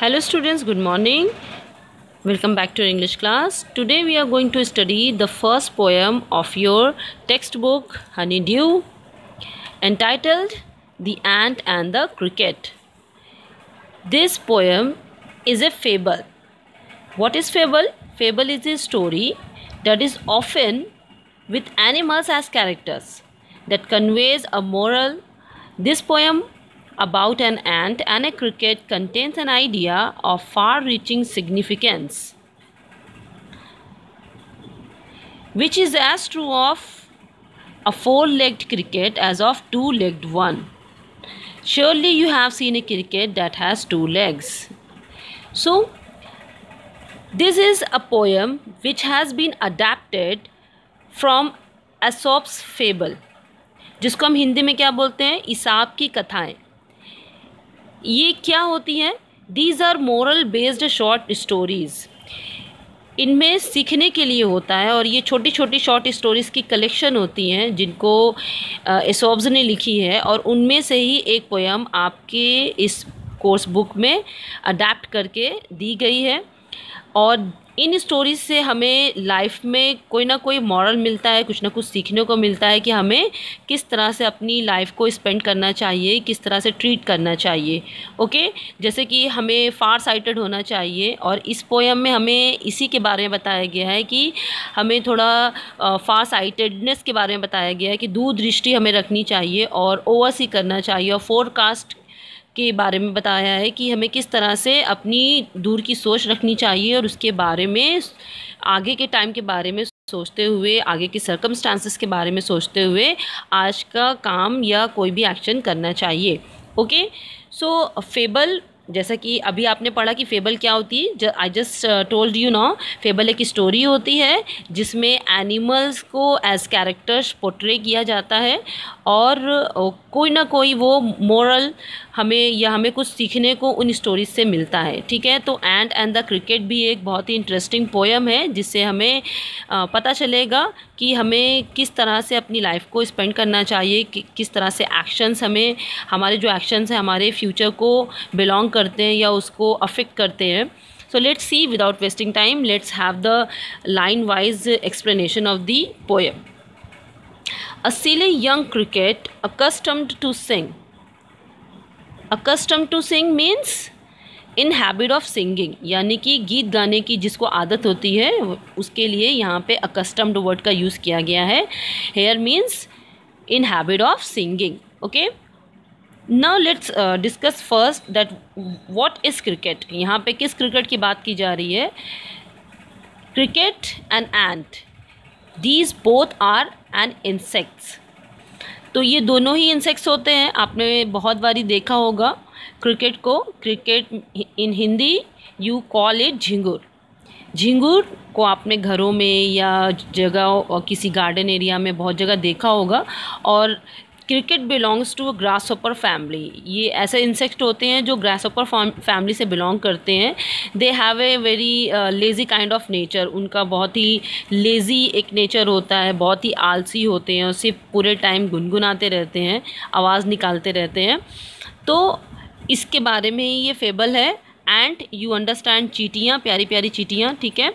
Hello students, good morning. Welcome back to English class. Today we are going to study the first poem of your textbook Honeydew, entitled The Ant and the Cricket. This poem is a fable. What is fable? Fable is a story that is often with animals as characters that conveys a moral. This poem about an ant and a cricket contains an idea of far-reaching significance, which is as true of a four-legged cricket as of two-legged one. Surely you have seen a cricket that has two legs. So, this is a poem which has been adapted from Aesop's fable, जिसको हम हिंदी में क्या बोलते हैं, ईसाप की कथाएं. ये क्या होती हैं? These are moral based short stories. इनमें सीखने के लिए होता है और ये छोटी छोटी शॉर्ट स्टोरीज़ की कलेक्शन होती हैं जिनको एसोप्स ने लिखी है, और उनमें से ही एक पोयम आपके इस कोर्स बुक में अडेप्ट करके दी गई है. और इन स्टोरीज़ से हमें लाइफ में कोई ना कोई मॉरल मिलता है, कुछ ना कुछ सीखने को मिलता है कि हमें किस तरह से अपनी लाइफ को स्पेंड करना चाहिए, किस तरह से ट्रीट करना चाहिए. ओके, जैसे कि हमें फार साइटेड होना चाहिए, और इस पोयम में हमें इसी के बारे में बताया गया है कि हमें थोड़ा फार साइटेडनेस के बारे में बताया गया है कि दूरदृष्टि हमें रखनी चाहिए और ओवरसी करना चाहिए, और फोरकास्ट के बारे में बताया है कि हमें किस तरह से अपनी दूर की सोच रखनी चाहिए और उसके बारे में आगे के टाइम के बारे में सोचते हुए, आगे के सर्कमस्टांसेस के बारे में सोचते हुए आज का काम या कोई भी एक्शन करना चाहिए. ओके, सो फेबल, जैसा कि अभी आपने पढ़ा कि फेबल क्या होती है. I just told you know, fable एक स्टोरी होती है जिसमें एनिमल्स को एज कैरेक्टर्स पोर्ट्रे किया जाता है और कोई ना कोई वो मोरल हमें कुछ सीखने को उन स्टोरीज से मिलता है. ठीक है, तो एंट एंड द क्रिकेट भी एक बहुत ही इंटरेस्टिंग पोयम है जिससे हमें पता चलेगा कि हमें किस तरह से अपनी लाइफ को स्पेंड करना चाहिए, किस तरह से एक्शंस हमारे जो एक्शंस हैं हमारे फ्यूचर को बिलोंग करते हैं या उसको अफेक्ट करते हैं. So let's see, without wasting time, let's have the line wise explanation of the poem. A silly young cricket accustomed to sing. Accustomed to sing means in habit of singing, यानी कि गीत गाने की जिसको आदत होती है उसके लिए यहाँ पे accustomed वर्ड का यूज़ किया गया है. Here means in habit of singing. Okay. Now let's discuss first that what is cricket. यहाँ पे किस क्रिकेट की बात की जा रही है? Cricket and ant, these both are an insects. तो ये दोनों ही इंसेक्ट्स होते हैं. आपने बहुत बारी देखा होगा क्रिकेट को. Cricket in Hindi you call it झिंगुर. झिंगुर को आपने घरों में या जगह और किसी गार्डन एरिया में बहुत जगह देखा होगा. और cricket belongs to grasshopper family. ये ऐसे इंसेक्ट होते हैं जो ग्रासहॉपर फैमिली से बिलोंग करते हैं. They have a very lazy kind of nature. उनका बहुत ही लेज़ी एक नेचर होता है, बहुत ही आलसी होते हैं और सिर्फ पूरे टाइम गुनगुनाते रहते हैं, आवाज़ निकालते रहते हैं. तो इसके बारे में ही ये फेबल है. एंड यू अंडरस्टैंड, चींटियाँ, प्यारी प्यारी चींटियाँ. ठीक है,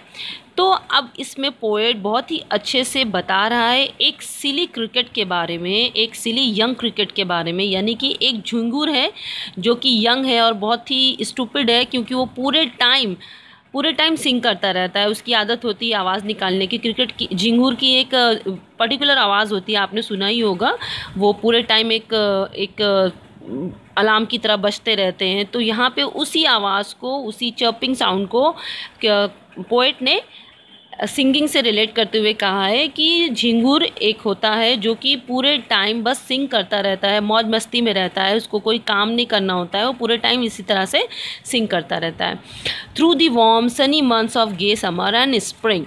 तो अब इसमें पोएट बहुत ही अच्छे से बता रहा है एक सिली क्रिकेट के बारे में, एक सिली यंग क्रिकेट के बारे में. यानी कि एक झिंगुर है जो कि यंग है और बहुत ही स्टूपिड है, क्योंकि वो पूरे टाइम सिंग करता रहता है. उसकी आदत होती है आवाज़ निकालने की. क्रिकेट की झिंगुर की एक पर्टिकुलर आवाज़ होती है, आपने सुना ही होगा. वो पूरे टाइम एक अलार्म की तरह बजते रहते हैं. तो यहाँ पे उसी आवाज़ को, उसी चर्पिंग साउंड को पोएट ने सिंगिंग से रिलेट करते हुए कहा है कि झिंगुर एक होता है जो कि पूरे टाइम बस सिंग करता रहता है, मौज मस्ती में रहता है, उसको कोई काम नहीं करना होता है, वो पूरे टाइम इसी तरह से सिंग करता रहता है. Through the warm sunny months of gay summer and spring.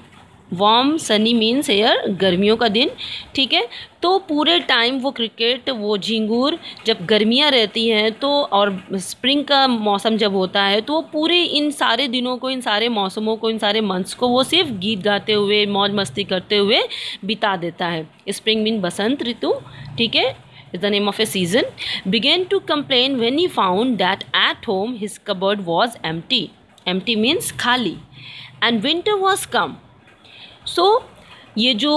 Warm sunny means air, गर्मियों का दिन. ठीक है, तो पूरे टाइम वो क्रिकेट, वो झिंगुर जब गर्मियाँ रहती हैं तो, और स्प्रिंग का मौसम जब होता है, तो वो पूरे इन सारे दिनों को, इन सारे मौसमों को, इन सारे मंथ्स को वो सिर्फ गीत गाते हुए, मौज मस्ती करते हुए बिता देता है. स्प्रिंग मीन बसंत ऋतु. ठीक है, is the name of a season, began to complain when he found that at home his cupboard was empty. Empty means खाली. And winter was come. So ये जो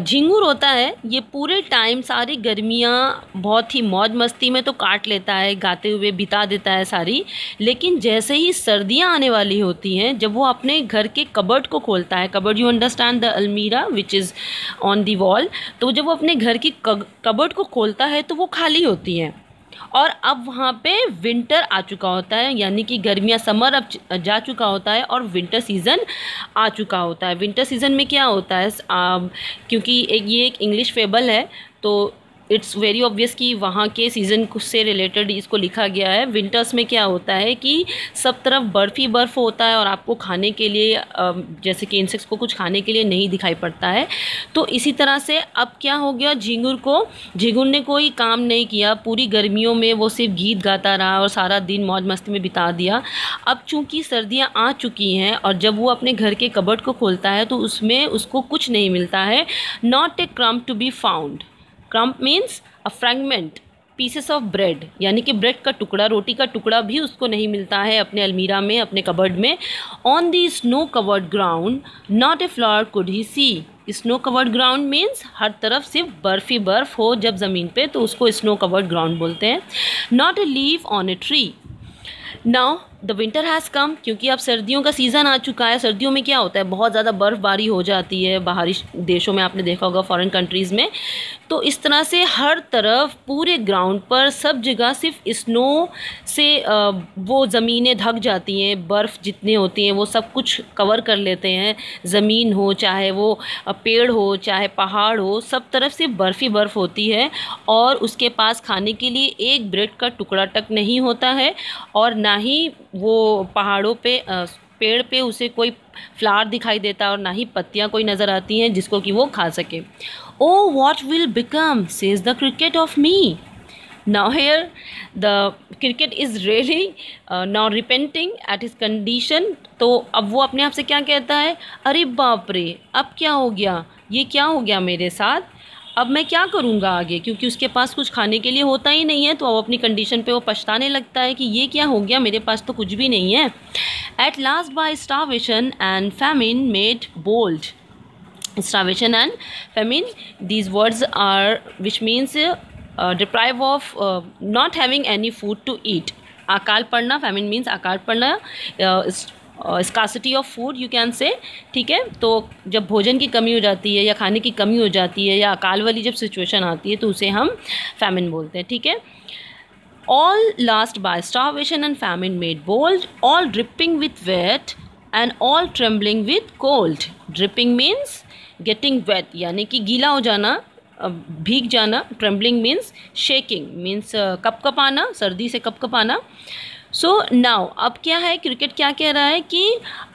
झिंगुर होता है ये पूरे टाइम सारी गर्मियाँ बहुत ही मौज मस्ती में तो काट लेता है, गाते हुए बिता देता है सारी, लेकिन जैसे ही सर्दियाँ आने वाली होती हैं, जब वो अपने घर के कबर्ड को खोलता है, कबर्ड यू अंडरस्टैंड, द अलमीरा which is on the wall, तो जब वो अपने घर की कबर्ड को खोलता है तो वो खाली होती हैं और अब वहाँ पे विंटर आ चुका होता है, यानी कि गर्मियाँ, समर अब जा चुका होता है और विंटर सीज़न आ चुका होता है। विंटर सीज़न में क्या होता है, क्योंकि ये एक इंग्लिश फेबल है तो इट्स वेरी ऑब्वियस कि वहाँ के सीज़न से रिलेटेड इसको लिखा गया है। विंटर्स में क्या होता है कि सब तरफ बर्फ़ ही बर्फ़ होता है और आपको खाने के लिए जैसे कि इंसेक्ट्स को कुछ खाने के लिए नहीं दिखाई पड़ता है। तो इसी तरह से अब क्या हो गया, झिंगुर ने कोई काम नहीं किया, पूरी गर्मियों में वो सिर्फ गीत गाता रहा और सारा दिन मौज मस्ती में बिता दिया। अब चूँकि सर्दियाँ आ चुकी हैं और जब वो अपने घर के कबर्ड को खोलता है तो उसमें उसको कुछ नहीं मिलता है, not a crumb to be found. Crumb means a fragment, pieces of bread, यानी कि ब्रेड का टुकड़ा, रोटी का टुकड़ा भी उसको नहीं मिलता है अपने अलमीरा में, अपने कबर्ड में। On the snow covered ground not a flower could he see. Snow covered ground means हर तरफ सिर्फ बर्फ़ ही बर्फ़ हो जब ज़मीन पे, तो उसको स्नो कवर्ड ग्राउंड बोलते हैं। Not a leaf on a tree. Now the winter has come, क्योंकि अब सर्दियों का सीज़न आ चुका है। सर्दियों में क्या होता है, बहुत ज़्यादा बर्फ़बारी हो जाती है बाहरी देशों में, आपने देखा होगा फॉरेन कंट्रीज़ में। तो इस तरह से हर तरफ पूरे ग्राउंड पर सब जगह सिर्फ स्नो से वो ज़मीनें ढक जाती हैं, बर्फ़ जितनी होती हैं वो सब कुछ कवर कर लेते हैं। ज़मीन हो, चाहे वो पेड़ हो, चाहे पहाड़ हो, सब तरफ सिर्फ बर्फ़ ही बर्फ़ होती है और उसके पास खाने के लिए एक ब्रेड का टुकड़ा तक नहीं होता है और ना ही वो पहाड़ों पे पेड़ पे उसे कोई फ्लावर दिखाई देता और ना ही पत्तियाँ कोई नज़र आती हैं जिसको कि वो खा सके। Oh, what will become, says the cricket, of me? Now here the cricket is really now repenting at his condition. तो अब वो अपने आप से क्या कहता है, अरे बाप रे, अब क्या हो गया, ये क्या हो गया मेरे साथ, अब मैं क्या करूँगा आगे, क्योंकि उसके पास कुछ खाने के लिए होता ही नहीं है। तो अब अपनी कंडीशन पे वो पछताने लगता है कि ये क्या हो गया, मेरे पास तो कुछ भी नहीं है। At last by starvation and famine made bold. Starvation and famine, these words are which means deprive of not having any food to eat. अकाल पड़ना, famine means अकाल पड़ना, scarcity of food you can say, ठीक है। तो जब भोजन की कमी हो जाती है या खाने की कमी हो जाती है या अकाल वाली जब सिचुएशन आती है तो उसे हम famine बोलते हैं, ठीक है। All last by starvation and famine made bold, all dripping with wet and all trembling with cold. Dripping means getting wet, यानी कि गीला हो जाना, भीग जाना। ट्रेम्बलिंग मीन्स शेकिंग, मीन्स कपकपाना, सर्दी से कपकपाना। सो नाउ अब क्या है, क्रिकेट क्या कह रहा है कि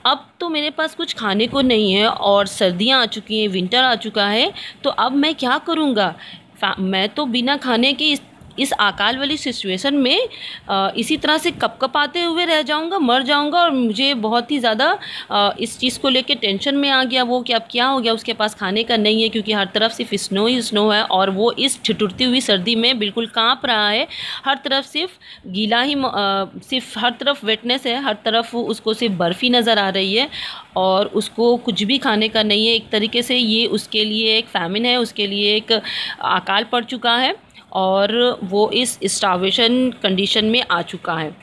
अब तो मेरे पास कुछ खाने को नहीं है और सर्दियाँ आ चुकी हैं, विंटर आ चुका है, तो अब मैं क्या करूँगा, मैं तो बिना खाने के इस अकाल वाली सिचुएशन में इसी तरह से कपकपाते हुए रह जाऊंगा, मर जाऊंगा। और मुझे बहुत ही ज़्यादा इस चीज़ को लेके टेंशन में आ गया वो कि अब क्या हो गया, उसके पास खाने का नहीं है, क्योंकि हर तरफ सिर्फ स्नो ही स्नो है और वो इस ठिठुरती हुई सर्दी में बिल्कुल कांप रहा है। हर तरफ सिर्फ गीला ही, सिर्फ हर तरफ वेटनेस है, हर तरफ उसको सिर्फ बर्फ़ ही नज़र आ रही है और उसको कुछ भी खाने का नहीं है। एक तरीके से ये उसके लिए एक फैमिन है, उसके लिए एक अकाल पड़ चुका है और वो इस स्टार्वेशन कंडीशन में आ चुका है।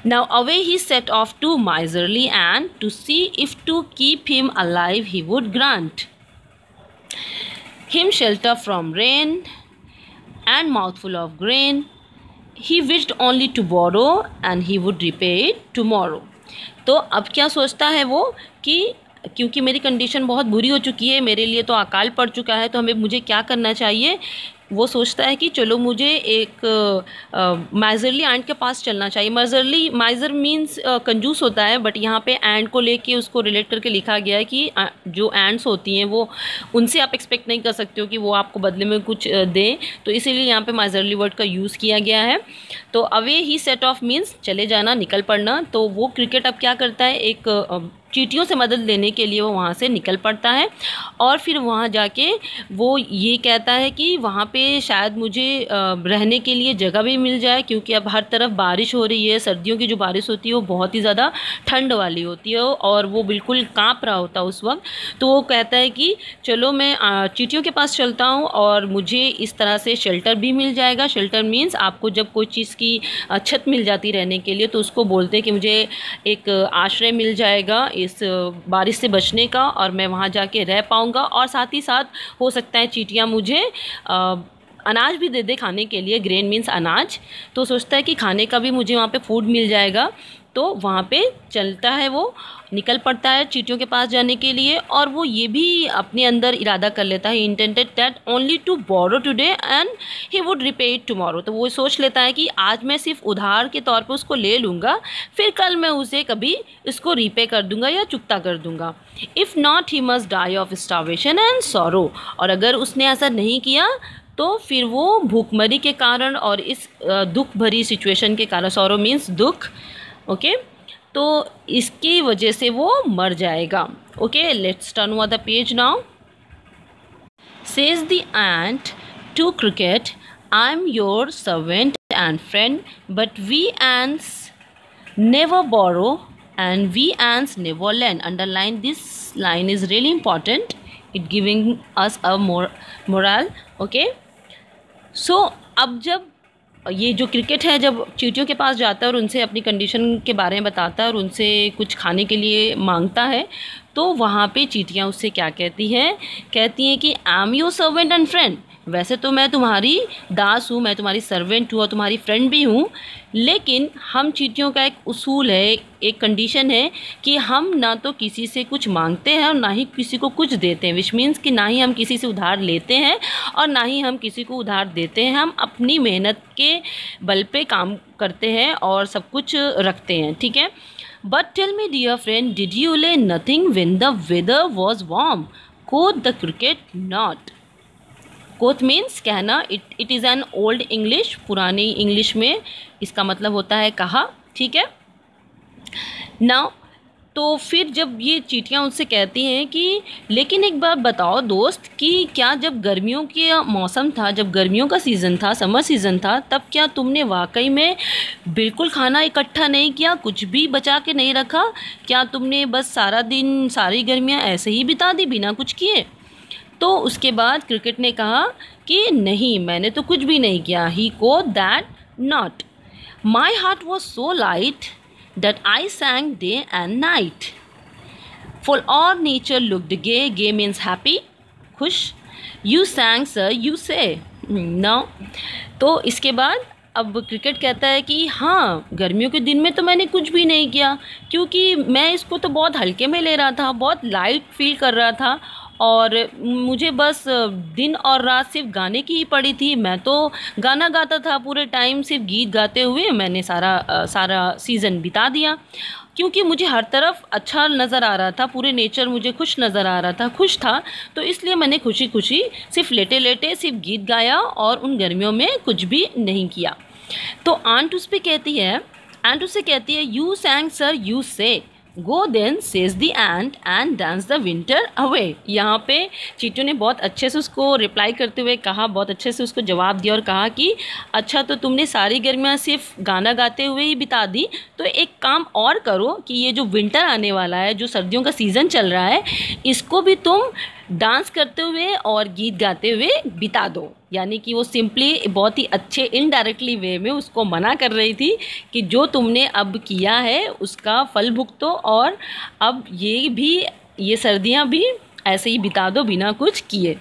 Now away he set off to miserly ant to see if to keep him alive he would grant him shelter from rain and mouthful of grain. He wished only to borrow and he would repay it tomorrow. तो अब क्या सोचता है वो कि क्योंकि मेरी condition बहुत बुरी हो चुकी है, मेरे लिए तो अकाल पड़ चुका है, तो मुझे क्या करना चाहिए। वो सोचता है कि चलो मुझे एक माइजरली एंड के पास चलना चाहिए। माइजर मीन्स कंजूस होता है, बट यहाँ पे एंड को लेके उसको रिलेट करके लिखा गया है कि जो एंड्स होती हैं वो उनसे आप एक्सपेक्ट नहीं कर सकते हो कि वो आपको बदले में कुछ दें, तो इसीलिए यहाँ पे माइजरली वर्ड का यूज़ किया गया है। तो away he set of means चले जाना, निकल पड़ना। तो वो क्रिकेट अब क्या करता है, एक चींटियों से मदद लेने के लिए वो वहाँ से निकल पड़ता है और फिर वहाँ जाके वो ये कहता है कि वहाँ पे शायद मुझे रहने के लिए जगह भी मिल जाए, क्योंकि अब हर तरफ बारिश हो रही है। सर्दियों की जो बारिश होती है वो बहुत ही ज़्यादा ठंड वाली होती है और वो बिल्कुल काँप रहा होता है उस वक्त। तो वो कहता है कि चलो मैं चींटियों के पास चलता हूँ और मुझे इस तरह से शेल्टर भी मिल जाएगा। शेल्टर मीन्स आपको जब कोई चीज़ की छत मिल जाती रहने के लिए तो उसको बोलते हैं कि मुझे एक आश्रय मिल जाएगा इस बारिश से बचने का और मैं वहाँ जाके रह पाऊँगा, और साथ ही साथ हो सकता है चींटियाँ मुझे अनाज भी दे दे खाने के लिए। ग्रेन मीन्स अनाज। तो सोचता है कि खाने का भी मुझे वहाँ पे फूड मिल जाएगा। तो वहाँ पे चलता है, वो निकल पड़ता है चींटियों के पास जाने के लिए, और वो ये भी अपने अंदर इरादा कर लेता है, intended that only to borrow today and he would repay it tomorrow. तो वो सोच लेता है कि आज मैं सिर्फ उधार के तौर पे उसको ले लूँगा, फिर कल मैं उसे कभी इसको रीपे कर दूँगा या चुकता कर दूँगा। If not he must die of starvation and sorrow. और अगर उसने ऐसा नहीं किया तो फिर वो भूखमरी के कारण और इस दुख भरी सिचुएशन के कारण, सॉरो मीन्स दुख, ओके, तो इसकी वजह से वो मर जाएगा। Okay, let's turn over the page now. Says the ant to cricket, I am your servant and friend, but we ants never borrow and we ants never lend. Underline this line is really important. It giving us a moral. Okay, so अब जब ये जो cricket है जब चींटियों के पास जाता है और उनसे अपनी कंडीशन के बारे में बताता है और उनसे कुछ खाने के लिए मांगता है, तो वहाँ पे चींटियाँ उससे क्या कहती हैं, कहती हैं कि आई am your servant and friend. वैसे तो मैं तुम्हारी दास हूँ, मैं तुम्हारी सर्वेंट हूँ और तुम्हारी फ्रेंड भी हूँ, लेकिन हम चींटियों का एक उसूल है, एक कंडीशन है कि हम ना तो किसी से कुछ मांगते हैं और ना ही किसी को कुछ देते हैं। विच मीन्स कि ना ही हम किसी से उधार लेते हैं और ना ही हम किसी को उधार देते हैं। हम अपनी मेहनत के बल पे काम करते हैं और सब कुछ रखते हैं, ठीक है। But tell me dear friend, did you lay nothing when the weather was warm? Quote the cricket not. Quote means कहना। It is an old English, पुरानी इंग्लिश में इसका मतलब होता है कहा, ठीक है। नाउ तो फिर जब ये चींटियाँ उनसे कहती हैं कि लेकिन एक बार बताओ दोस्त कि क्या जब गर्मियों के मौसम था, जब गर्मियों का सीज़न था, समर सीज़न था, तब क्या तुमने वाकई में बिल्कुल खाना इकट्ठा नहीं किया, कुछ भी बचा के नहीं रखा? क्या तुमने बस सारा दिन, सारी गर्मियाँ ऐसे ही बिता दी बिना कुछ किए? तो उसके बाद क्रिकेट ने कहा कि नहीं, मैंने तो कुछ भी नहीं किया। He quote that not, my heart was so light that I sang day and night, for all nature looked gay, gay means happy, खुश, you sang sir you say no. तो इसके बाद अब क्रिकेट कहता है कि हाँ, गर्मियों के दिन में तो मैंने कुछ भी नहीं किया, क्योंकि मैं इसको तो बहुत हल्के में ले रहा था, बहुत लाइट फील कर रहा था और मुझे बस दिन और रात सिर्फ गाने की ही पड़ी थी। मैं तो गाना गाता था पूरे टाइम, सिर्फ गीत गाते हुए मैंने सारा सीज़न बिता दिया, क्योंकि मुझे हर तरफ अच्छा नज़र आ रहा था, पूरे नेचर मुझे खुश नज़र आ रहा था, खुश था। तो इसलिए मैंने खुशी खुशी सिर्फ लेटे लेटे सिर्फ गीत गाया और उन गर्मियों में कुछ भी नहीं किया। तो आंट उस पर कहती है, आंट उससे कहती है, you sang sir you say, go then says the ant and dance the winter away. यहाँ पे चींटियों ने बहुत अच्छे से उसको रिप्लाई करते हुए कहा, बहुत अच्छे से उसको जवाब दिया और कहा कि अच्छा, तो तुमने सारी गर्मियाँ सिर्फ गाना गाते हुए ही बिता दी, तो एक काम और करो कि ये जो विंटर आने वाला है, जो सर्दियों का सीज़न चल रहा है, इसको भी तुम डांस करते हुए और गीत गाते हुए बिता दो। यानी कि वो सिंपली बहुत ही अच्छे इनडायरेक्टली वे में उसको मना कर रही थी कि जो तुमने अब किया है उसका फल भुगतो और अब ये सर्दियाँ भी ऐसे ही बिता दो बिना कुछ किए।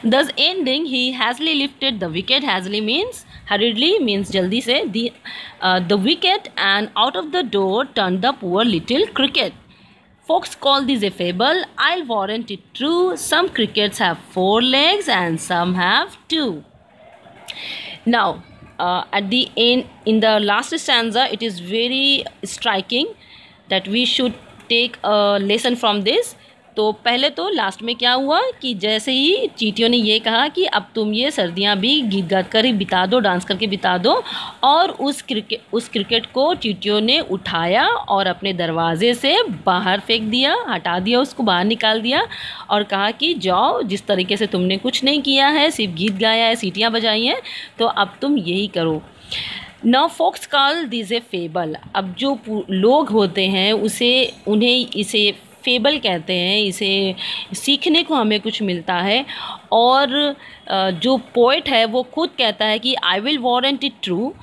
Thus ending, he hastily lifted the wicket. Hastily means hurriedly, means जल्दी से, the wicket, and out of the door turned the poor little cricket. Folks call this a fable. I'll warrant it true. Some crickets have 4 legs and some have 2. Now, at the end, in the last stanza, it is very striking that we should take a lesson from this. तो पहले तो last में क्या हुआ कि जैसे ही चींटियों ने ये कहा कि अब तुम ये सर्दियाँ भी गीत गा कर ही बिता दो, डांस करके बिता दो, और उस क्रिकेट को चींटियों ने उठाया और अपने दरवाजे से बाहर फेंक दिया, हटा दिया, उसको बाहर निकाल दिया और कहा कि जाओ, जिस तरीके से तुमने कुछ नहीं किया है, सिर्फ गीत गाया है, सीटियाँ बजाई हैं, तो अब तुम यही करो। Now folks call this a fable. अब जो लोग होते हैं उन्हें इसे फेबल कहते हैं, इसे सीखने को हमें कुछ मिलता है। और जो पोएट है वो खुद कहता है कि I will warrant it true,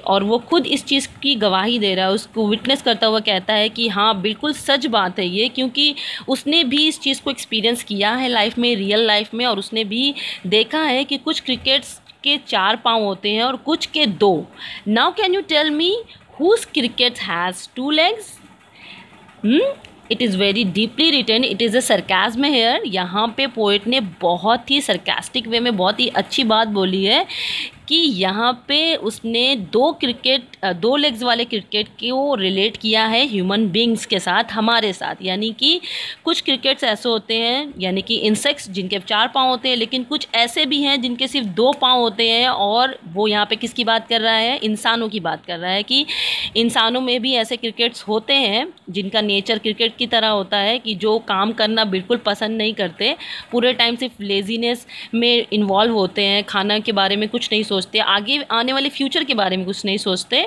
और वो खुद इस चीज़ की गवाही दे रहा है, उसको विटनेस करता हुआ कहता है कि हाँ बिल्कुल सच बात है ये, क्योंकि उसने भी इस चीज़ को एक्सपीरियंस किया है लाइफ में, रियल लाइफ में, और उसने भी देखा है कि कुछ क्रिकेट्स के 4 पाँव होते हैं और कुछ के 2। Now can you tell me whose cricket has 2 legs? It is very deeply written, it is a sarcasm here. यहाँ पे पोइट ने बहुत ही सरकास्टिक वे में बहुत ही अच्छी बात बोली है कि यहाँ पे उसने 2 लेग्स वाले क्रिकेट को रिलेट किया है ह्यूमन बींग्स के साथ, हमारे साथ। यानी कि कुछ क्रिकेट्स ऐसे होते हैं, यानी कि इंसेक्ट्स जिनके 4 पाँव होते हैं, लेकिन कुछ ऐसे भी हैं जिनके सिर्फ 2 पाँव होते हैं। और वो यहाँ पे किसकी बात कर रहा है? इंसानों की बात कर रहा है कि इंसानों में भी ऐसे क्रिकेट्स होते हैं जिनका नेचर क्रिकेट की तरह होता है कि जो काम करना बिल्कुल पसंद नहीं करते, पूरे टाइम सिर्फ लेजीनेस में इन्वॉल्व होते हैं, खाना के बारे में कुछ नहीं सोचते, आगे आने वाले फ्यूचर के बारे में कुछ नहीं सोचते,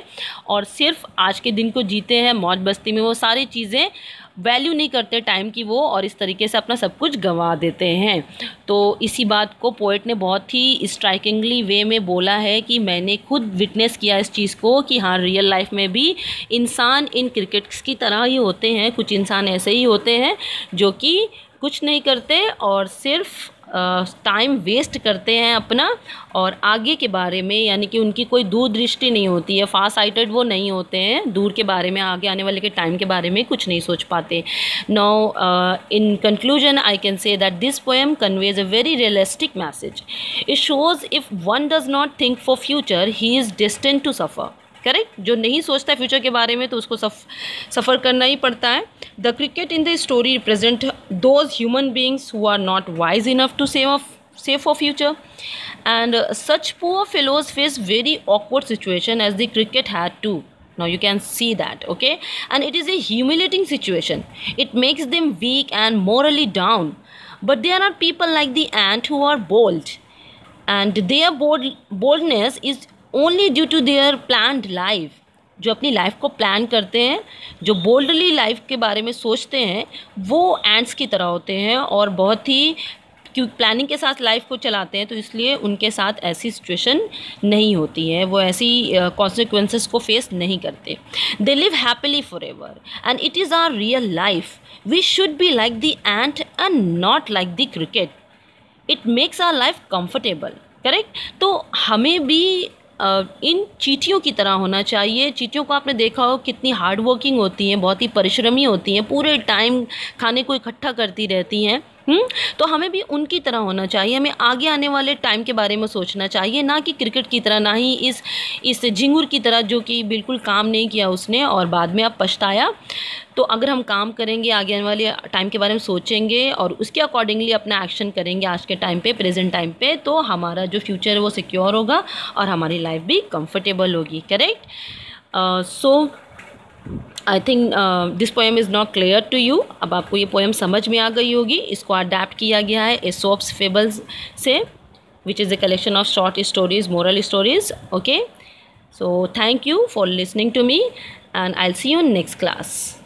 और सिर्फ आज के दिन को जीते हैं मौज मस्ती में। वो सारी चीज़ें वैल्यू नहीं करते टाइम की वो, और इस तरीके से अपना सब कुछ गंवा देते हैं। तो इसी बात को पोएट ने बहुत ही स्ट्राइकिंगली वे में बोला है कि मैंने खुद विटनेस किया इस चीज़ को कि हाँ रियल लाइफ में भी इंसान इन क्रिकेट्स की तरह ही होते हैं। कुछ इंसान ऐसे ही होते हैं जो कि कुछ नहीं करते और सिर्फ टाइम वेस्ट करते हैं अपना, और आगे के बारे में, यानी कि उनकी कोई दूरदृष्टि नहीं होती है, फार साइटेड वो नहीं होते हैं, दूर के बारे में, आगे आने वाले के टाइम के बारे में कुछ नहीं सोच पाते। Now in conclusion I can say that this poem conveys a very realistic message. It shows if one does not think for future he is destined to suffer. Correct, जो नहीं सोचता है फ्यूचर के बारे में तो उसको सफ़र करना ही पड़ता है। The cricket in the story represent those human beings who are not wise enough to save for future, and such poor fellows face very awkward situation as the cricket had to. Now you can see that, okay, and it is a humiliating situation. It makes them weak and morally down. But there are people like the ant who are bold, and their boldness is only due to their planned life. जो अपनी life को plan करते हैं, जो boldly life के बारे में सोचते हैं, वो एंट्स की तरह होते हैं और बहुत ही क्योंकि प्लानिंग के साथ लाइफ को चलाते हैं, तो इसलिए उनके साथ ऐसी सिचुएशन नहीं होती है, वो ऐसी कॉन्सिक्वेंसेस को फेस नहीं करते। They live happily forever and it is our real life. We should be like the ant and not like the cricket. It makes our life comfortable. Correct, तो हमें भी इन चींटियों की तरह होना चाहिए। चींटियों को आपने देखा हो कितनी हार्ड वर्किंग होती हैं, बहुत ही परिश्रमी होती हैं, पूरे टाइम खाने को इकट्ठा करती रहती हैं। तो हमें भी उनकी तरह होना चाहिए। हमें आगे आने वाले टाइम के बारे में सोचना चाहिए, ना कि क्रिकेट की तरह, ना ही इस झिंगुर की तरह जो कि बिल्कुल काम नहीं किया उसने और बाद में अब पछताया। तो अगर हम काम करेंगे, आगे आने वाले टाइम के बारे में सोचेंगे और उसके अकॉर्डिंगली अपना एक्शन करेंगे आज के टाइम पे, प्रेजेंट टाइम पे, तो हमारा जो फ्यूचर है वो सिक्योर होगा और हमारी लाइफ भी कंफर्टेबल होगी। Correct, so I think this poem is not clear to you. अब आपको ये पोएम समझ में आ गई होगी। इसको अडेप्ट किया गया है एसोप्स फेबल्स से, which is a collection of short stories, moral stories. Okay, so thank you for listening to me and I will see you in next class.